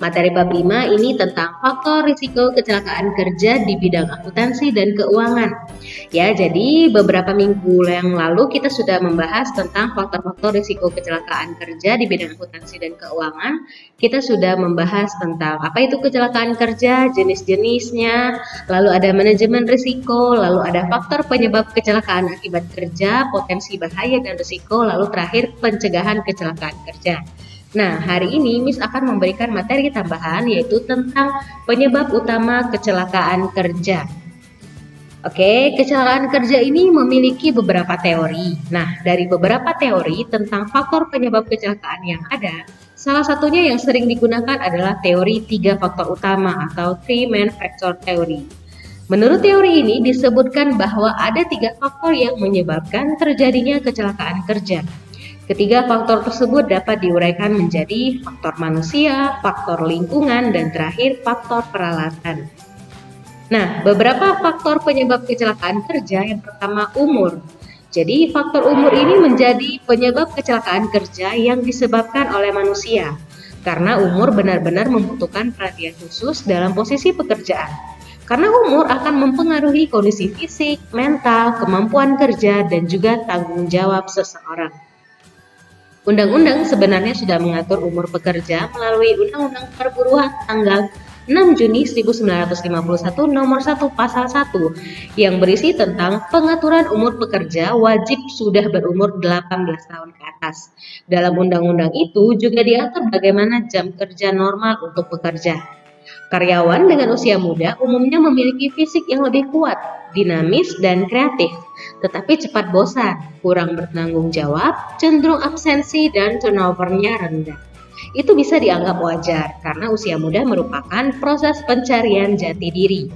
Materi bab 5 ini tentang faktor risiko kecelakaan kerja di bidang akuntansi dan keuangan. Ya, jadi beberapa minggu yang lalu kita sudah membahas tentang faktor-faktor risiko kecelakaan kerja di bidang akuntansi dan keuangan. Kita sudah membahas tentang apa itu kecelakaan kerja, jenis-jenisnya, lalu ada manajemen risiko, lalu ada faktor penyebab kecelakaan akibat kerja, potensi bahaya dan risiko, lalu terakhir pencegahan kecelakaan kerja. Nah, hari ini Miss akan memberikan materi tambahan yaitu tentang penyebab utama kecelakaan kerja. Oke, kecelakaan kerja ini memiliki beberapa teori. Nah, dari beberapa teori tentang faktor penyebab kecelakaan yang ada, salah satunya yang sering digunakan adalah teori 3 faktor utama atau 3 main factor theory. Menurut teori ini disebutkan bahwa ada 3 faktor yang menyebabkan terjadinya kecelakaan kerja. Ketiga faktor tersebut dapat diuraikan menjadi faktor manusia, faktor lingkungan, dan terakhir faktor peralatan. Nah, beberapa faktor penyebab kecelakaan kerja. Yang pertama, umur. Jadi, faktor umur ini menjadi penyebab kecelakaan kerja yang disebabkan oleh manusia. Karena umur benar-benar membutuhkan perhatian khusus dalam posisi pekerjaan. Karena umur akan mempengaruhi kondisi fisik, mental, kemampuan kerja, dan juga tanggung jawab seseorang. Undang-undang sebenarnya sudah mengatur umur pekerja melalui Undang-Undang Perburuan tanggal 6 Juni 1951 nomor 1 pasal 1 yang berisi tentang pengaturan umur pekerja wajib sudah berumur 18 tahun ke atas. Dalam undang-undang itu juga diatur bagaimana jam kerja normal untuk pekerja. Karyawan dengan usia muda umumnya memiliki fisik yang lebih kuat, dinamis, dan kreatif, tetapi cepat bosan, kurang bertanggung jawab, cenderung absensi, dan turnover-nya rendah. Itu bisa dianggap wajar karena usia muda merupakan proses pencarian jati diri.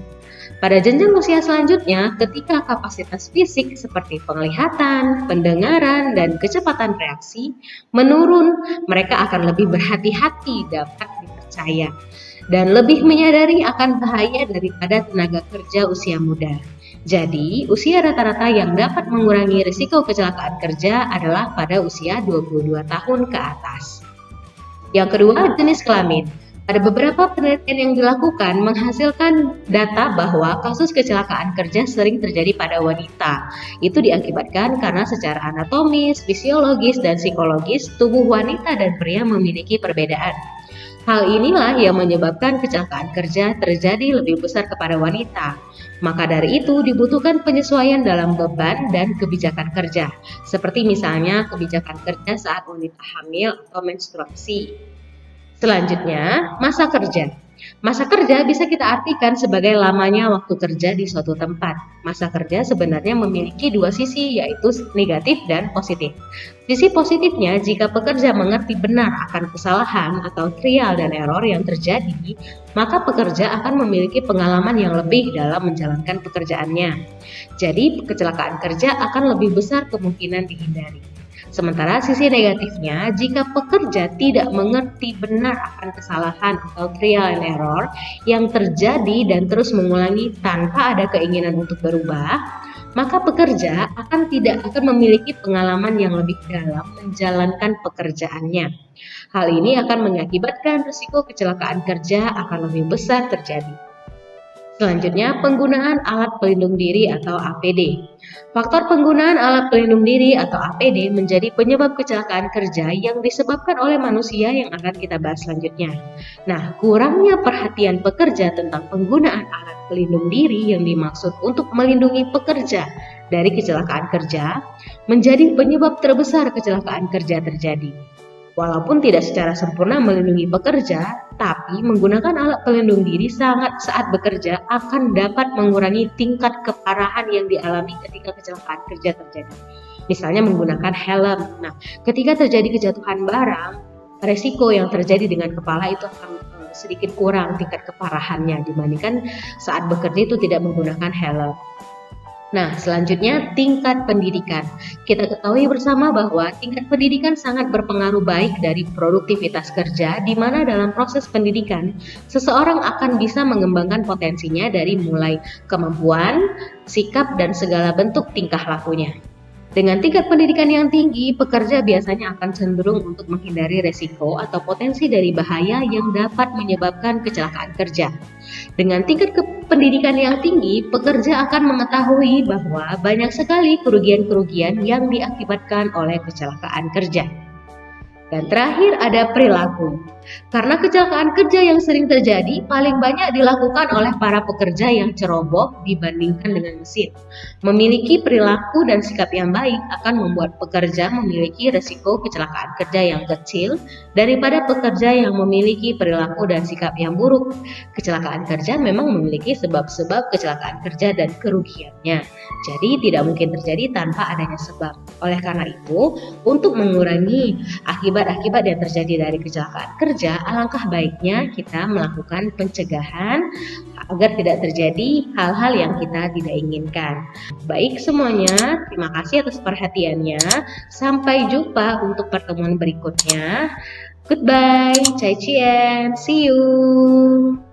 Pada jenjang usia selanjutnya, ketika kapasitas fisik seperti penglihatan, pendengaran, dan kecepatan reaksi menurun, mereka akan lebih berhati-hati dapat dipercaya dan lebih menyadari akan bahaya daripada tenaga kerja usia muda. Jadi, usia rata-rata yang dapat mengurangi risiko kecelakaan kerja adalah pada usia 22 tahun ke atas. Yang kedua, jenis kelamin. Ada beberapa penelitian yang dilakukan menghasilkan data bahwa kasus kecelakaan kerja sering terjadi pada wanita. Itu diakibatkan karena secara anatomis, fisiologis, dan psikologis tubuh wanita dan pria memiliki perbedaan. Hal inilah yang menyebabkan kecelakaan kerja terjadi lebih besar kepada wanita. Maka dari itu dibutuhkan penyesuaian dalam beban dan kebijakan kerja, seperti misalnya kebijakan kerja saat wanita hamil atau menstruasi. Selanjutnya, masa kerja. Masa kerja bisa kita artikan sebagai lamanya waktu kerja di suatu tempat. Masa kerja sebenarnya memiliki dua sisi, yaitu negatif dan positif. Sisi positifnya, jika pekerja mengerti benar akan kesalahan atau trial dan error yang terjadi, maka pekerja akan memiliki pengalaman yang lebih dalam menjalankan pekerjaannya. Jadi, kecelakaan kerja akan lebih besar kemungkinan dihindari. Sementara sisi negatifnya, jika pekerja tidak mengerti benar akan kesalahan atau trial and error yang terjadi dan terus mengulangi tanpa ada keinginan untuk berubah, maka pekerja tidak akan memiliki pengalaman yang lebih dalam menjalankan pekerjaannya. Hal ini akan mengakibatkan risiko kecelakaan kerja akan lebih besar terjadi. Selanjutnya, penggunaan alat pelindung diri atau APD. Faktor penggunaan alat pelindung diri atau APD menjadi penyebab kecelakaan kerja yang disebabkan oleh manusia yang akan kita bahas selanjutnya. Nah, kurangnya perhatian pekerja tentang penggunaan alat pelindung diri yang dimaksud untuk melindungi pekerja dari kecelakaan kerja menjadi penyebab terbesar kecelakaan kerja terjadi. Walaupun tidak secara sempurna melindungi pekerja, tapi menggunakan alat pelindung diri saat bekerja akan dapat mengurangi tingkat keparahan yang dialami ketika kecelakaan kerja terjadi. Misalnya menggunakan helm. Nah, ketika terjadi kejatuhan barang, resiko yang terjadi dengan kepala itu akan sedikit kurang tingkat keparahannya dibandingkan saat bekerja itu tidak menggunakan helm. Nah, selanjutnya tingkat pendidikan. Kita ketahui bersama bahwa tingkat pendidikan sangat berpengaruh baik dari produktivitas kerja, di mana dalam proses pendidikan, seseorang akan bisa mengembangkan potensinya dari mulai kemampuan, sikap, dan segala bentuk tingkah lakunya. Dengan tingkat pendidikan yang tinggi, pekerja biasanya akan cenderung untuk menghindari resiko atau potensi dari bahaya yang dapat menyebabkan kecelakaan kerja. Dengan tingkat pendidikan yang tinggi, pekerja akan mengetahui bahwa banyak sekali kerugian-kerugian yang diakibatkan oleh kecelakaan kerja. Dan terakhir ada perilaku. Karena kecelakaan kerja yang sering terjadi paling banyak dilakukan oleh para pekerja yang ceroboh dibandingkan dengan mesin. Memiliki perilaku dan sikap yang baik akan membuat pekerja memiliki resiko kecelakaan kerja yang kecil daripada pekerja yang memiliki perilaku dan sikap yang buruk. Kecelakaan kerja memang memiliki sebab-sebab kecelakaan kerja dan kerugiannya. Jadi tidak mungkin terjadi tanpa adanya sebab. Oleh karena itu, untuk mengurangi akibat-akibat yang terjadi dari kecelakaan kerja, alangkah baiknya kita melakukan pencegahan agar tidak terjadi hal-hal yang kita tidak inginkan. Baik semuanya, terima kasih atas perhatiannya. Sampai jumpa untuk pertemuan berikutnya. Goodbye, cai cian, see you.